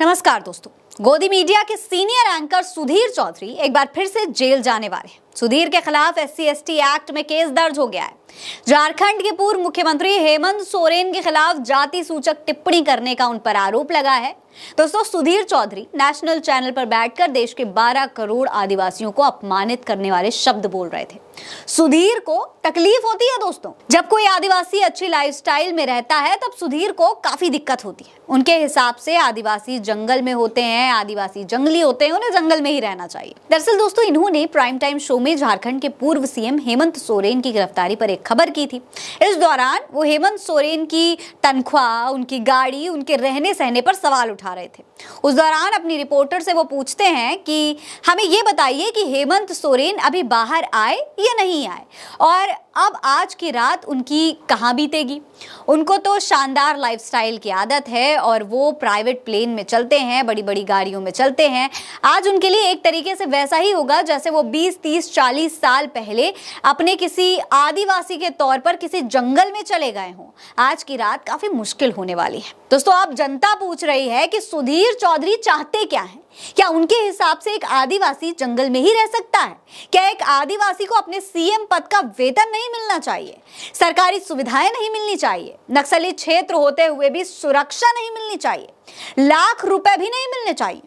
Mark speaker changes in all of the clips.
Speaker 1: नमस्कार दोस्तों, गोदी मीडिया के सीनियर एंकर सुधीर चौधरी एक बार फिर से जेल जाने वाले हैं। सुधीर के खिलाफ SC/ST एक्ट में केस दर्ज हो गया है। झारखंड के पूर्व मुख्यमंत्री हेमंत सोरेन के खिलाफ जाति सूचक टिप्पणी करने का उन पर आरोप लगा है। दोस्तों, सुधीर चौधरी नेशनल चैनल पर बैठकर देश के 12 करोड़ आदिवासियों को अपमानित करने वाले शब्द बोल रहे थे। सुधीर को तकलीफ होती है दोस्तों, जब कोई आदिवासी अच्छी लाइफस्टाइल में रहता है तब सुधीर को काफी दिक्कत होती है। उनके हिसाब से आदिवासी जंगल में होते हैं, आदिवासी जंगली होते हैं, उन्हें जंगल में ही रहना चाहिए। दरअसल दोस्तों, इन्होंने प्राइम टाइम शो में झारखंड के पूर्व CM हेमंत सोरेन की गिरफ्तारी पर एक खबर की थी। इस दौरान वो हेमंत सोरेन की तनख्वाह, उनकी गाड़ी, उनके रहने सहने पर सवाल उठा रहे थे। उस दौरान अपनी रिपोर्टर से वो पूछते हैं कि हमें ये बताइए कि हेमंत सोरेन अभी बाहर आए या नहीं आए, और अब आज की रात उनकी कहाँ बीतेगी। उनको तो शानदार लाइफस्टाइल की आदत है और वो प्राइवेट प्लेन में चलते हैं, बड़ी बड़ी गाड़ियों में चलते हैं। आज उनके लिए एक तरीके से वैसा ही होगा जैसे वो 20, 30, 40 साल पहले अपने किसी आदिवासी के तौर पर किसी जंगल में चले गए हों। आज की रात काफी मुश्किल होने वाली है। दोस्तों, अब जनता पूछ रही है कि सुधीर चौधरी चाहते क्या हैं? क्या उनके हिसाब से एक आदिवासी जंगल में ही रह सकता है? क्या एक आदिवासी को अपने CM पद का वेतन नहीं मिलना चाहिए? सरकारी सुविधाएं नहीं मिलनी चाहिए? नक्सली क्षेत्र होते हुए भी सुरक्षा नहीं मिलनी चाहिए? लाख रुपए भी नहीं मिलने चाहिए?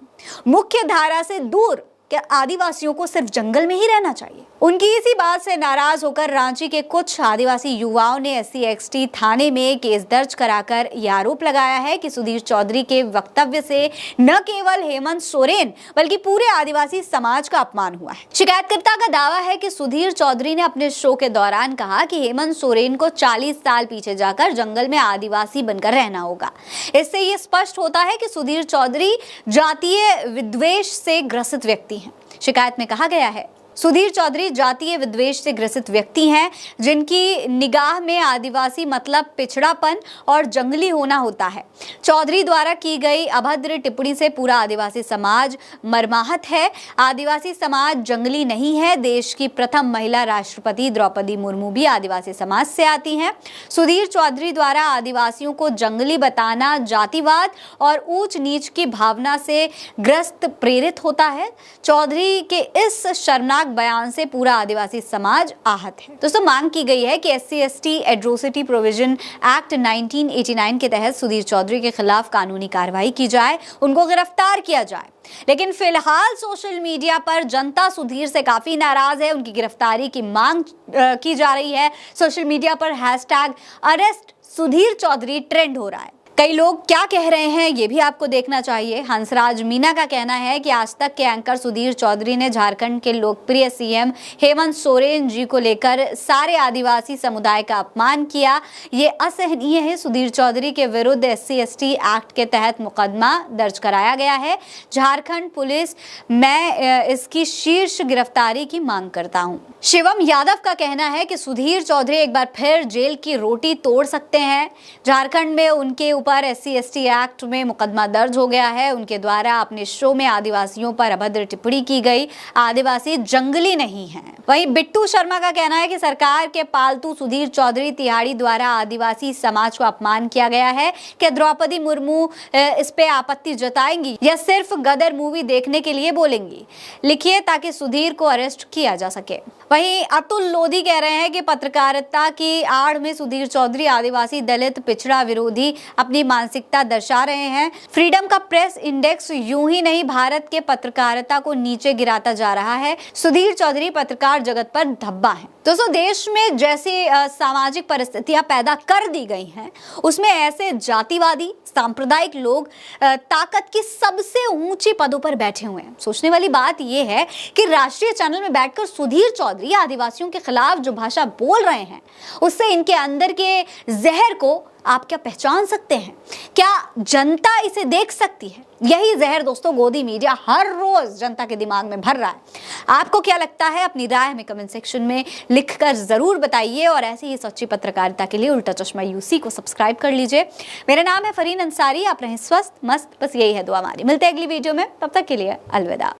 Speaker 1: मुख्य धारा से दूर क्या आदिवासियों को सिर्फ जंगल में ही रहना चाहिए? उनकी इसी बात से नाराज होकर रांची के कुछ आदिवासी युवाओं ने SC/ST थाने में केस दर्ज कराकर यह आरोप लगाया है कि सुधीर चौधरी के वक्तव्य से न केवल हेमंत सोरेन बल्कि पूरे आदिवासी समाज का अपमान हुआ है। शिकायतकर्ता का दावा है कि सुधीर चौधरी ने अपने शो के दौरान कहा कि हेमंत सोरेन को 40 साल पीछे जाकर जंगल में आदिवासी बनकर रहना होगा। इससे ये स्पष्ट होता है कि सुधीर चौधरी जातीय विद्वेष से ग्रसित व्यक्ति हैं। शिकायत में कहा गया है, सुधीर चौधरी जातीय विद्वेष से ग्रसित व्यक्ति हैं, जिनकी निगाह में आदिवासी मतलब पिछड़ापन और जंगली होना होता है। चौधरी द्वारा की गई अभद्र टिप्पणी से पूरा आदिवासी समाज मर्माहत है। आदिवासी समाज जंगली नहीं है। देश की प्रथम महिला राष्ट्रपति द्रौपदी मुर्मू भी आदिवासी समाज से आती हैं। सुधीर चौधरी द्वारा आदिवासियों को जंगली बताना जातिवाद और ऊंच नीच की भावना से ग्रस्त प्रेरित होता है। चौधरी के इस शर्मनाक बयान से पूरा आदिवासी समाज आहत है। दोस्तों, मांग की गई है कि SC/ST एट्रोसिटी प्रोविजन एक्ट 1989 के तहत सुधीर चौधरी के खिलाफ कानूनी कार्रवाई की जाए, उनको गिरफ्तार किया जाए। लेकिन फिलहाल सोशल मीडिया पर जनता सुधीर से काफी नाराज है। उनकी गिरफ्तारी की मांग की जा रही है। सोशल मीडिया पर #अरेस्ट सुधीर चौधरी ट्रेंड हो रहा है। कई लोग क्या कह रहे हैं ये भी आपको देखना चाहिए। हंसराज मीना का कहना है कि आज तक के एंकर सुधीर चौधरी ने झारखंड के लोकप्रिय CM हेमंत सोरेन जी को लेकर सारे आदिवासी समुदाय का अपमान किया। ये असहनीय है। सुधीर चौधरी के विरुद्ध SC/ST एक्ट के तहत मुकदमा दर्ज कराया गया है। झारखंड पुलिस, मैं इसकी शीर्ष गिरफ्तारी की मांग करता हूँ। शिवम यादव का कहना है कि सुधीर चौधरी एक बार फिर जेल की रोटी तोड़ सकते हैं। झारखंड में उनके ऊपर SC/ST एक्ट में मुकदमा दर्ज हो गया है। उनके द्वारा अपने शो में आदिवासियों पर अभद्र टिप्पणी की गई। आदिवासी जंगली नहीं हैं। वहीं बिट्टू शर्मा का कहना है कि सरकार के पालतू सुधीर चौधरी तिहाड़ी द्वारा आदिवासी समाज को अपमान किया गया है। क्या द्रौपदी मुर्मू इस पे आपत्ति जताएंगी या सिर्फ गदर मूवी देखने के लिए बोलेंगी? लिखिए ताकि सुधीर को अरेस्ट किया जा सके। वहीं अतुल लोधी कह रहे हैं कि पत्रकारिता की आड़ में सुधीर चौधरी आदिवासी, दलित, पिछड़ा विरोधी अपनी मानसिकता दर्शा रहे हैं। फ्रीडम का प्रेस इंडेक्स यूं ही नहीं भारत के पत्रकारिता को नीचे गिराता जा रहा है। सुधीर चौधरी पत्रकार जगत पर धब्बा है। दोस्तों, देश में जैसी सामाजिक परिस्थितियां पैदा कर दी गई हैं, उसमें ऐसे जातिवादी सांप्रदायिक लोग ताकत की सबसे ऊंची पदों पर बैठे हुए हैं। सोचने वाली बात यह है कि राष्ट्रीय चैनल में बैठकर सुधीर चौधरी आदिवासियों के खिलाफ जो भाषा बोल रहे हैं, उससे इनके अंदर के जहर को आप क्या पहचान सकते हैं? क्या जनता इसे देख सकती है? यही जहर दोस्तों गोदी मीडिया हर रोज जनता के दिमाग में भर रहा है। आपको क्या लगता है? अपनी राय हमें कमेंट सेक्शन में लिखकर जरूर बताइए। और ऐसे ही सच्ची पत्रकारिता के लिए उल्टा चश्मा UC को सब्सक्राइब कर लीजिए। मेरा नाम है फरीन अंसारी। आप रहें स्वस्थ मस्त, बस यही है दुआ हमारी। मिलते हैं अगली वीडियो में, तब तक के लिए अलविदा।